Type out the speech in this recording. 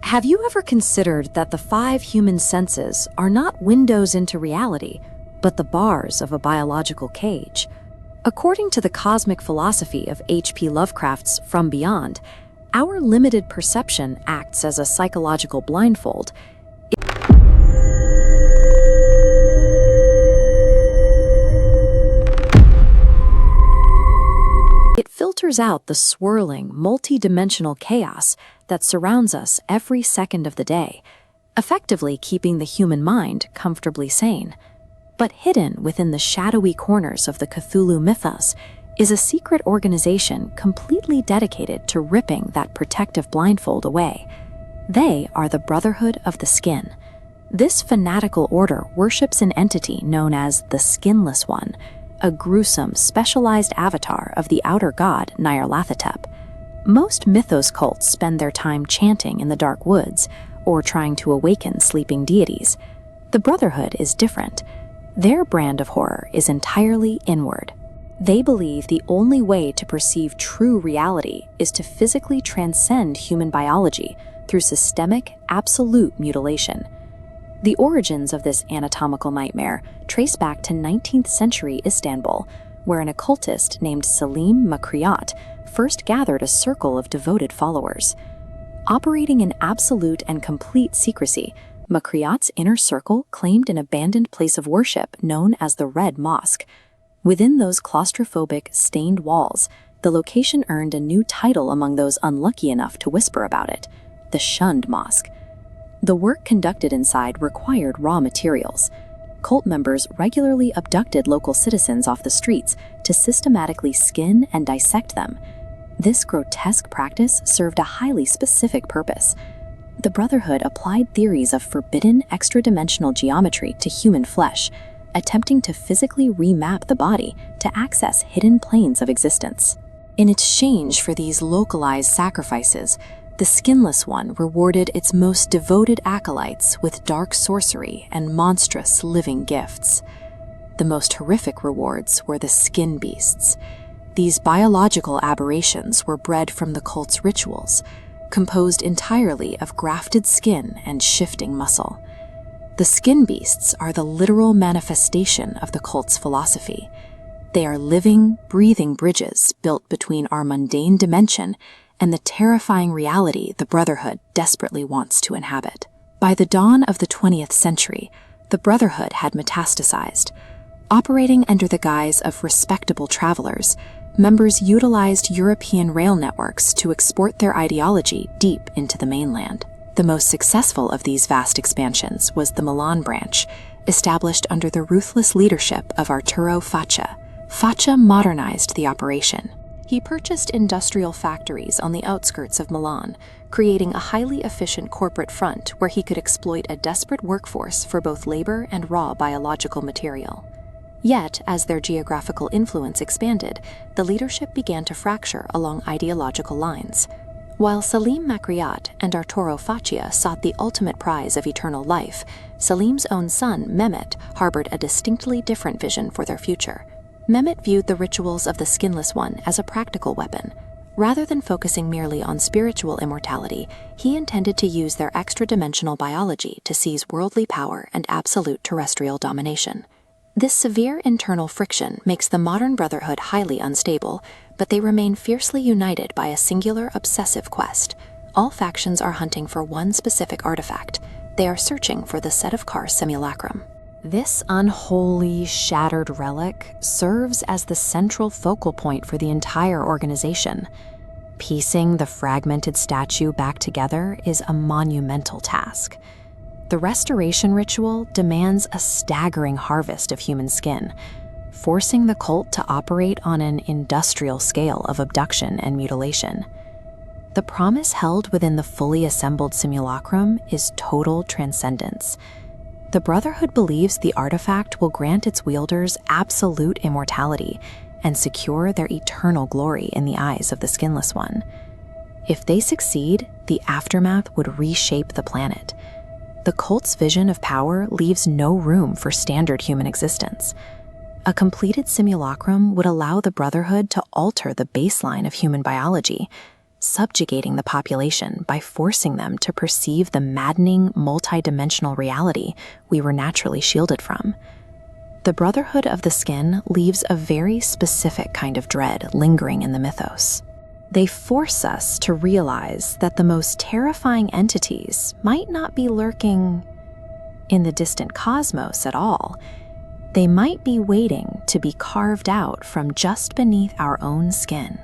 Have you ever considered that the 5 human senses are not windows into reality, but the bars of a biological cage? According to the cosmic philosophy of H.P. Lovecraft's From Beyond, our limited perception acts as a psychological blindfold. It filters out the swirling, multi-dimensional chaos that surrounds us every second of the day, effectively keeping the human mind comfortably sane. But hidden within the shadowy corners of the Cthulhu Mythos is a secret organization completely dedicated to ripping that protective blindfold away. They are the Brotherhood of the Skin. This fanatical order worships an entity known as the Skinless One, a gruesome, specialized avatar of the outer god Nyarlathotep. Most mythos cults spend their time chanting in the dark woods or trying to awaken sleeping deities. The Brotherhood is different. Their brand of horror is entirely inward. They believe the only way to perceive true reality is to physically transcend human biology through systemic, absolute mutilation. The origins of this anatomical nightmare trace back to 19th century Istanbul, where an occultist named Selim Makriyat first gathered a circle of devoted followers. Operating in absolute and complete secrecy, Makriyat's inner circle claimed an abandoned place of worship known as the Red Mosque. Within those claustrophobic, stained walls, the location earned a new title among those unlucky enough to whisper about it: the Shunned Mosque. The work conducted inside required raw materials. Cult members regularly abducted local citizens off the streets to systematically skin and dissect them. This grotesque practice served a highly specific purpose. The Brotherhood applied theories of forbidden extra-dimensional geometry to human flesh, attempting to physically remap the body to access hidden planes of existence. In exchange for these localized sacrifices, the Skinless One rewarded its most devoted acolytes with dark sorcery and monstrous living gifts. The most horrific rewards were the skin beasts. These biological aberrations were bred from the cult's rituals, composed entirely of grafted skin and shifting muscle. The skin beasts are the literal manifestation of the cult's philosophy. They are living, breathing bridges built between our mundane dimension and the terrifying reality the Brotherhood desperately wants to inhabit. By the dawn of the 20th century, the Brotherhood had metastasized. Operating under the guise of respectable travelers, members utilized European rail networks to export their ideology deep into the mainland. The most successful of these vast expansions was the Milan branch, established under the ruthless leadership of Arturo Faccia. Faccia modernized the operation. He purchased industrial factories on the outskirts of Milan, creating a highly efficient corporate front where he could exploit a desperate workforce for both labor and raw biological material. Yet, as their geographical influence expanded, the leadership began to fracture along ideological lines. While Selim Makriyat and Arturo Faccia sought the ultimate prize of eternal life, Selim's own son, Mehmet, harbored a distinctly different vision for their future. Mehmet viewed the rituals of the Skinless One as a practical weapon. Rather than focusing merely on spiritual immortality, he intended to use their extra-dimensional biology to seize worldly power and absolute terrestrial domination. This severe internal friction makes the modern Brotherhood highly unstable, but they remain fiercely united by a singular obsessive quest. All factions are hunting for one specific artifact. They are searching for the Sedefkar Simulacrum. This unholy, shattered relic serves as the central focal point for the entire organization. Piecing the fragmented statue back together is a monumental task. The restoration ritual demands a staggering harvest of human skin, forcing the cult to operate on an industrial scale of abduction and mutilation. The promise held within the fully assembled simulacrum is total transcendence. The Brotherhood believes the artifact will grant its wielders absolute immortality and secure their eternal glory in the eyes of the Skinless One. If they succeed, the aftermath would reshape the planet. The cult's vision of power leaves no room for standard human existence. A completed simulacrum would allow the Brotherhood to alter the baseline of human biology, subjugating the population by forcing them to perceive the maddening, multidimensional reality we were naturally shielded from. The Brotherhood of the Skin leaves a very specific kind of dread lingering in the mythos. They force us to realize that the most terrifying entities might not be lurking in the distant cosmos at all. They might be waiting to be carved out from just beneath our own skin.